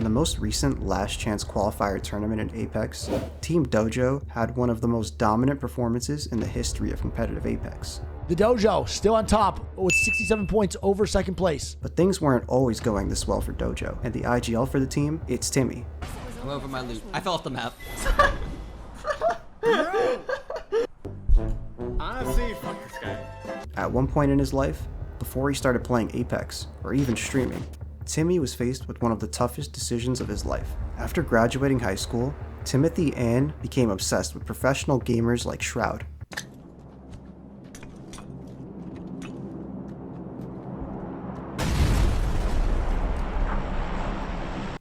the most recent Last Chance qualifier tournament in Apex, Team Dojo had one of the most dominant performances in the history of competitive Apex. The Dojo still on top with 67 points over second place. But things weren't always going this well for Dojo, and the IGL for the team, it's Timmy. I'm over my loot. I fell off the map. Honestly, fuck this guy. At one point in his life, before he started playing Apex, or even streaming, Timmy was faced with one of the toughest decisions of his life. After graduating high school, Timothy Ann became obsessed with professional gamers like Shroud.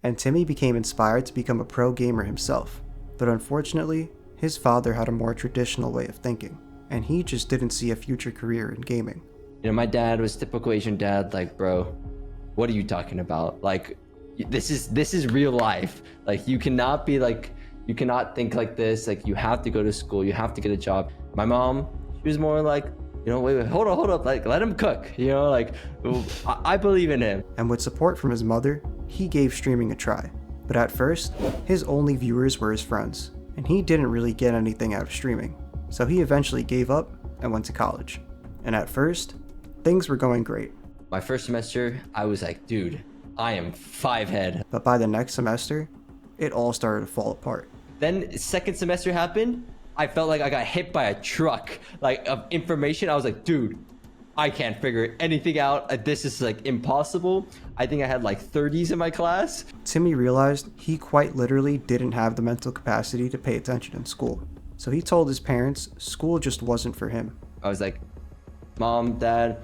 And Timmy became inspired to become a pro gamer himself. But unfortunately, his father had a more traditional way of thinking, and he just didn't see a future career in gaming. You know, my dad was typical Asian dad, like, bro, what are you talking about? Like, this is real life. Like, you cannot be like, you cannot think like this. Like, you have to go to school, you have to get a job. My mom, she was more like, you know, wait, hold up, like, let him cook, you know, like, I believe in him. And with support from his mother, he gave streaming a try. But at first, his only viewers were his friends, and he didn't really get anything out of streaming. So he eventually gave up and went to college. And at first, things were going great. My first semester, I was like, dude, I am 5 head. But by the next semester, it all started to fall apart. Then second semester happened, I felt like I got hit by a truck, like, of information. I was like, dude, I can't figure anything out. This is like impossible. I think I had like 30s in my class. Timmy realized he quite literally didn't have the mental capacity to pay attention in school. So he told his parents school just wasn't for him. I was like, Mom, Dad,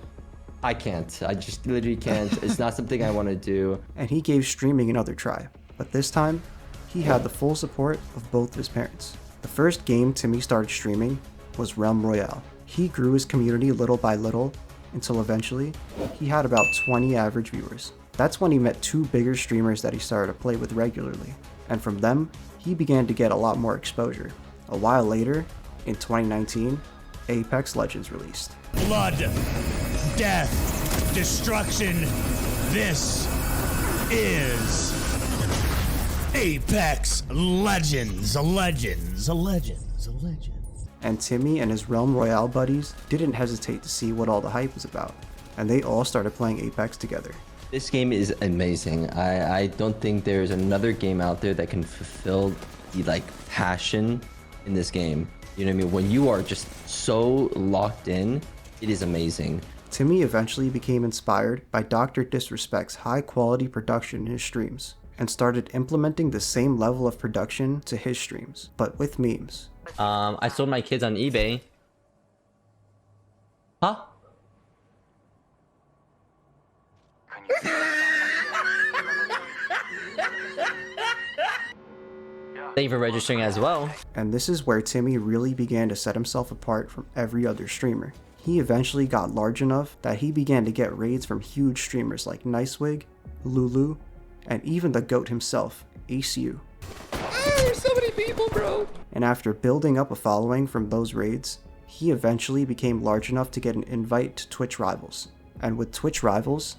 I can't. I just literally can't. It's not something I want to do. And he gave streaming another try. But this time, he had the full support of both his parents. The first game Timmy started streaming was Realm Royale. He grew his community little by little until eventually he had about 20 average viewers. That's when he met 2 bigger streamers that he started to play with regularly. And from them, he began to get a lot more exposure. A while later, in 2019, Apex Legends released. Blood, death, destruction. This is Apex Legends. And Timmy and his Realm Royale buddies didn't hesitate to see what all the hype was about, and they all started playing Apex together. This game is amazing. I don't think there's another game out there that can fulfill the like passion in this game. You know what I mean? When you are just so locked in, it is amazing. Timmy eventually became inspired by Dr. Disrespect's high quality production in his streams, and started implementing the same level of production to his streams, but with memes. I sold my kids on eBay. Huh? Thank you for registering as well. And this is where Timmy really began to set himself apart from every other streamer. He eventually got large enough that he began to get raids from huge streamers like Nicewig, Lulu, and even the GOAT himself, ACU. There's so many people, bro. And after building up a following from those raids, he eventually became large enough to get an invite to Twitch Rivals. And with Twitch Rivals,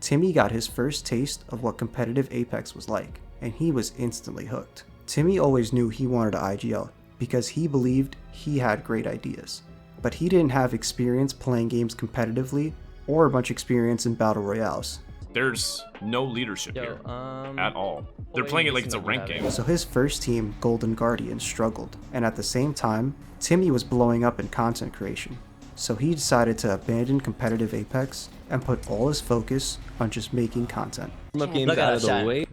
Timmy got his first taste of what competitive Apex was like, and he was instantly hooked. Timmy always knew he wanted to IGL because he believed he had great ideas, but he didn't have experience playing games competitively or much experience in battle royales. There's no leadership here at all. They're playing it like it's a ranked game. So his first team, Golden Guardians, struggled, and at the same time, Timmy was blowing up in content creation. So he decided to abandon competitive Apex and put all his focus on just making content. Look at us, Shine.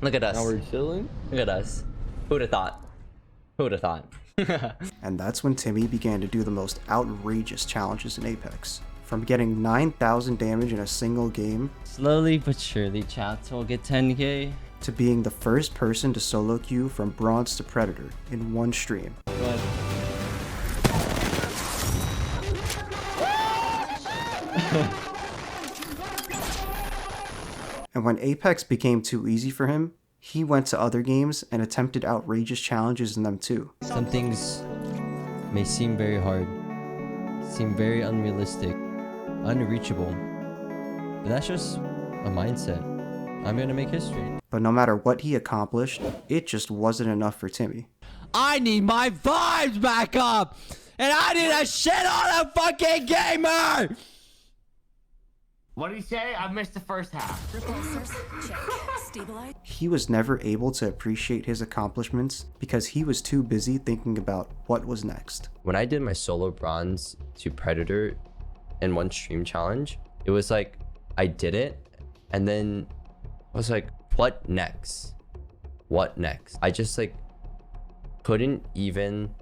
Look at us. Now we're chilling. Look at us. Who'd have thought? Who'd have thought? And that's when Timmy began to do the most outrageous challenges in Apex. From getting 9,000 damage in a single game, Slowly but surely, chats will get 10k. to being the first person to solo queue from Bronze to Predator in one stream. But And when Apex became too easy for him, he went to other games and attempted outrageous challenges in them too. some things may seem very hard, seem very unrealistic, unreachable, but that's just a mindset. I'm gonna make history. But no matter what he accomplished, it just wasn't enough for Timmy. I need my vibes back up, and I need a shit on a fucking gamer. What did he say? I missed the first half. He was never able to appreciate his accomplishments because he was too busy thinking about what was next. When I did my solo bronze to Predator in one stream challenge, it was like I did it and then I was like, what next? What next? I just like couldn't even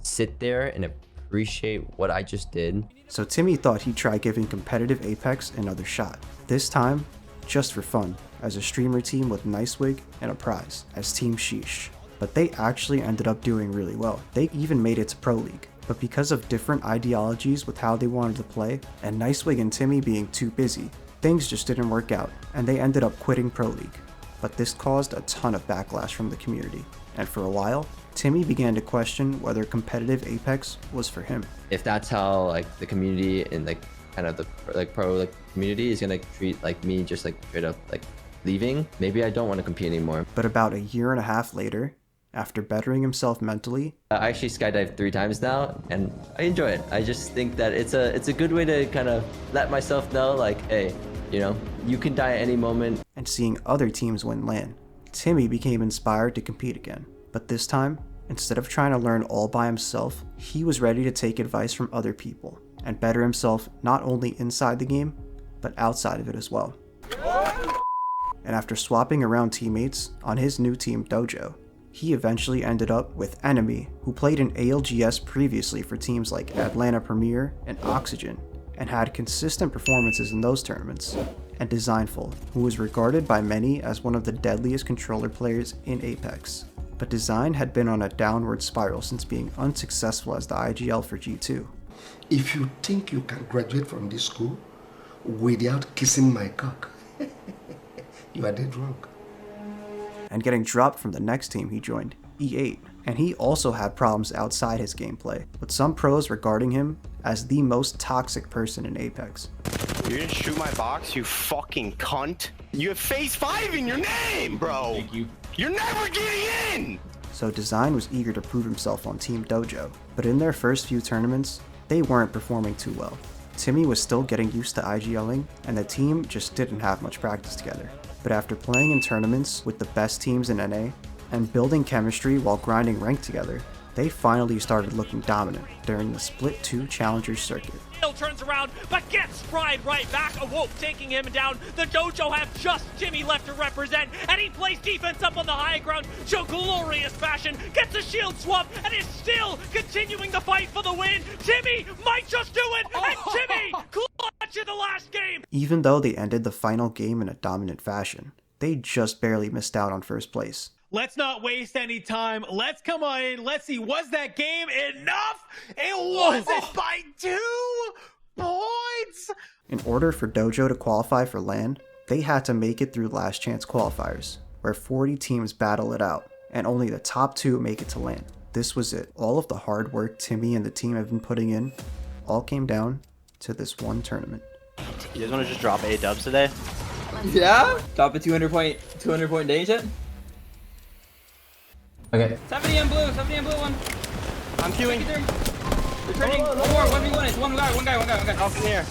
sit there and appreciate what I just did. So Timmy thought he'd try giving competitive Apex another shot. This time, just for fun, as a streamer team with Nicewig and a prize, as Team Sheesh. But they actually ended up doing really well. They even made it to Pro League. But because of different ideologies with how they wanted to play, and Nicewig and Timmy being too busy, things just didn't work out, and they ended up quitting Pro League. But this caused a ton of backlash from the community, and for a while, Timmy began to question whether competitive Apex was for him. If that's how like the community and like kind of the like pro like community is gonna treat like me just like straight up like leaving, maybe I don't want to compete anymore. But about a year and a half later, after bettering himself mentally, I actually skydived 3 times now and I enjoy it. I just think that it's a good way to kind of let myself know like, hey, you know, you can die at any moment. and seeing other teams win LAN, Timmy became inspired to compete again. But this time, instead of trying to learn all by himself, he was ready to take advice from other people and better himself not only inside the game, but outside of it as well. And after swapping around teammates on his new team Dojo, he eventually ended up with Enemy, who played in ALGS previously for teams like Atlanta Premier and Oxygen, and had consistent performances in those tournaments, and Designful, who was regarded by many as one of the deadliest controller players in Apex. But Design had been on a downward spiral since being unsuccessful as the IGL for G2. If you think you can graduate from this school without kissing my cock, you are dead wrong. And getting dropped from the next team he joined, E8. And he also had problems outside his gameplay, with some pros regarding him as the most toxic person in Apex. You're gonna shoot my box, you fucking cunt. You have phase 5 in your name, bro. Thank you. You're never getting in. So Design was eager to prove himself on Team Dojo, but in their first few tournaments, they weren't performing too well. Timmy was still getting used to IGLing, and the team just didn't have much practice together. But after playing in tournaments with the best teams in NA, and building chemistry while grinding rank together, they finally started looking dominant during the Split 2 Challengers circuit. Turns around, but gets fried right back. Awoke taking him down. The Dojo have just Timmy left to represent, and he plays defense up on the high ground. Show glorious fashion, gets a shield swap, and is still continuing the fight for the win. Timmy might just do it, and Timmy clutch in the last game. Even though they ended the final game in a dominant fashion, they just barely missed out on first place. Let's not waste any time. Let's come on in. Let's see. Was that game enough? It wasn't by 2 points. In order for Dojo to qualify for LAN, they had to make it through last chance qualifiers, where 40 teams battle it out, and only the top 2 make it to LAN. This was it. All of the hard work Timmy and the team have been putting in all came down to this one tournament. You guys wanna just drop A dubs today? Yeah? Drop a 200 point day shit? Okay. 70 and blue, 70 and blue one. I'm queuing. Returning. One more, 1v1. It's one guy. Off in here.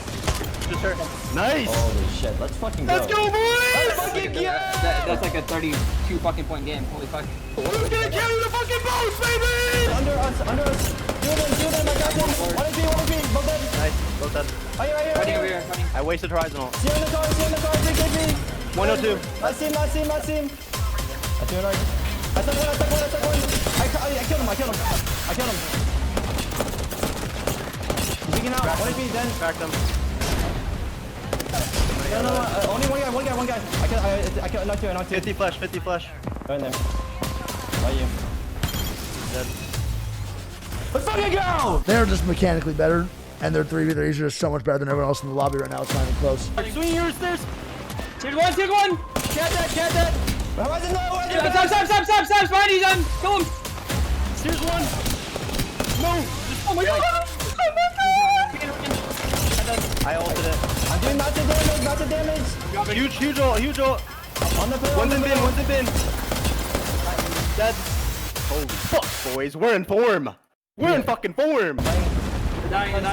Just hurt. Nice! Holy shit, let's fucking go. Let's go, boys! Let's fucking go! That's like a 32 fucking point game. Holy fuck. Who's gonna carry the fucking boats, baby? Under us. Do them, I got them. 1 B, both dead. Nice, both dead. Right here. Fighting over here, fighting. I wasted Horizon ult. See you in the car, big me. 102. Last team. I see one. I took one. I killed him. He's digging out. 1 B, then. Back them. No. Only one guy. I killed, knocked two. 50 flash. Go in there. By you. Dead. Let's fucking go! They're just mechanically better, and their 3v3s are just so much better than everyone else in the lobby right now. It's not even close. Swing yours, there's. Tier 1. Cat that. Horizon, no! Stop, behind you, son! Kill him! Here's one. No! Oh my god! I ulted it. I'm doing massive damage. Huge ult. One's in bin, one's in bin. Dead. Holy fuck, boys. We're in form. We're in fucking form. Dying. Kept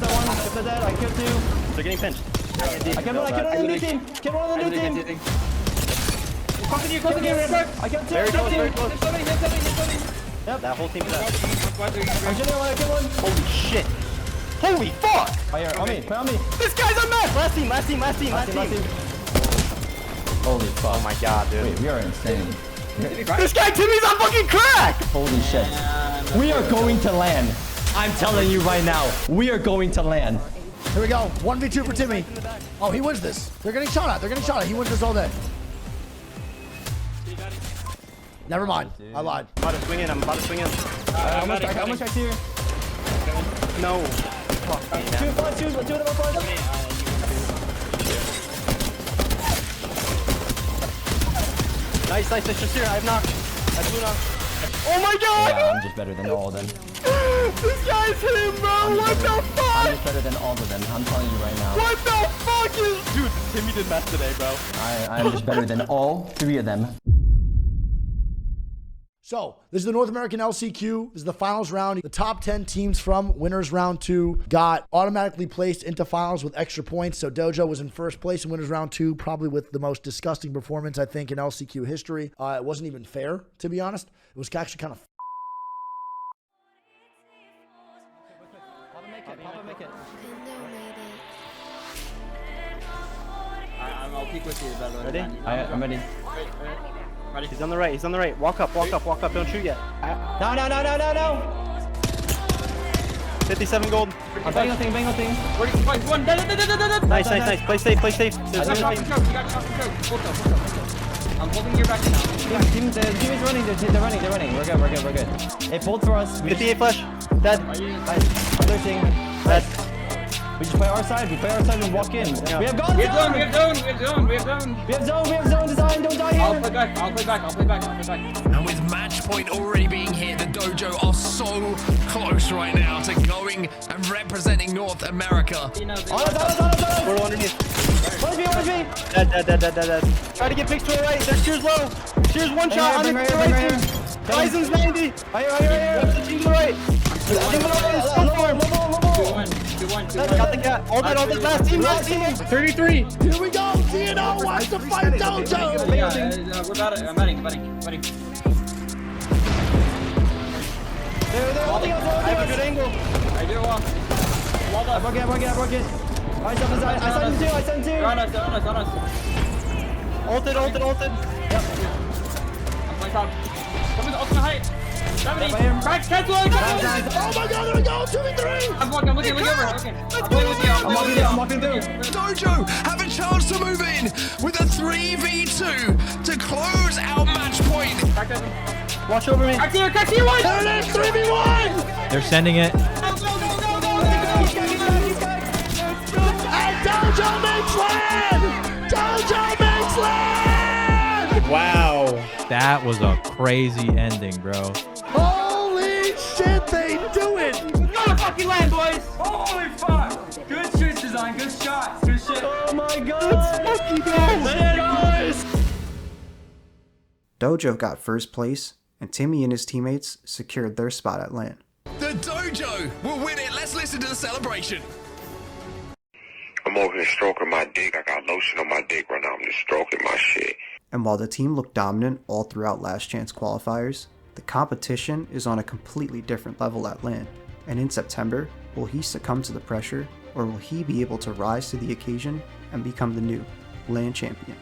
that one, kept the dead, I killed two. They're getting pinched. I killed one on the new team. Killed one on the new team. Close to you, I killed two. Very close, very Hit close. somebody. Yep. That whole team is dead. I'm shooting one, I killed one. Holy shit. Holy fuck. Oh, here, on me, play on me. This guy's unmatched. Last team. Holy fuck. Oh my god, dude. Wait, we are insane. This guy Timmy's on fucking crack. Holy shit. We are going to LAN. I'm telling you right now, we are going to LAN. Here we go. 1v2 for Timmy. Oh, he wins this. They're getting shot at. He wins this all day. Never mind. I lied. I'm about to swing in. Almost back here. No. Two of them on front. Nice. Just here. I have knocked. I have blue knock. Oh my god! Yeah, I'm just better than all of them. This guy's him, bro. What the fuck? I'm just better than all of them. I'm telling you right now. What the fuck is... Dude, Timmy did mess today, bro. I'm just better than all three of them. So, this is the North American LCQ. This is the finals round. The top 10 teams from winners round 2 got automatically placed into finals with extra points. So, Dojo was in first place in winners round 2, probably with the most disgusting performance, I think, in LCQ history. It wasn't even fair, to be honest. It was actually kind of... I'll peek with you, Bella. Ready? I'm ready. Ready? He's on the right. Walk up. Don't shoot yet. No. 57 gold. I'm bang on thing. One. Nice. Play safe. There's You got choke. I'm holding your back now. The team is running. They're running. We're good. Hey, pulled for us. 58 flash. Dead. Nice. Other thing. Dead. We just play our side. We walk in. Yeah. We have gone. We have zone. Design. Don't die here. I'll play back. And with match point already being hit, the Dojo are so close right now to going and representing North America. On us. We're underneath. What is me? Dead. Try to get picked to the right. There's Cheers low. Cheers one shot on the right. Ryzen's 90. Here. Team to the right. Two, one. Got the cat. All that last team. 33. Here we go. DNO wants to fight Dojo. We're about it. I'm betting. They're holding us. I have a good angle. I do one. Well done. I broke it. I sent him two. They're on us. Ulted. Yep. I'm playing top. Someone's ultimate height. 70. Crack, cancel. Oh my god, there we go. 2v3. I'm looking over. Okay. I'm walking through. Dojo have a chance to move in with a 3v2 to close out match point. Watch over me. Crack here, one. There it is. 3v1. They're sending it. Go. And Dojo makes land. Wow. That was a crazy ending, bro. Holy shit, they do it. Not a fucking land, boys. Holy fuck. Good shit design. Good shots. Good shit. Oh my god. Guys. Dojo got first place, and Timmy and his teammates secured their spot at LAN. The Dojo will win it. Let's listen to the celebration. I'm over here stroking my dick. I got lotion on my dick right now. I'm just stroking my shit. And while the team looked dominant all throughout last chance qualifiers, the competition is on a completely different level at LAN. And in September, will he succumb to the pressure, or will he be able to rise to the occasion and become the new LAN champion?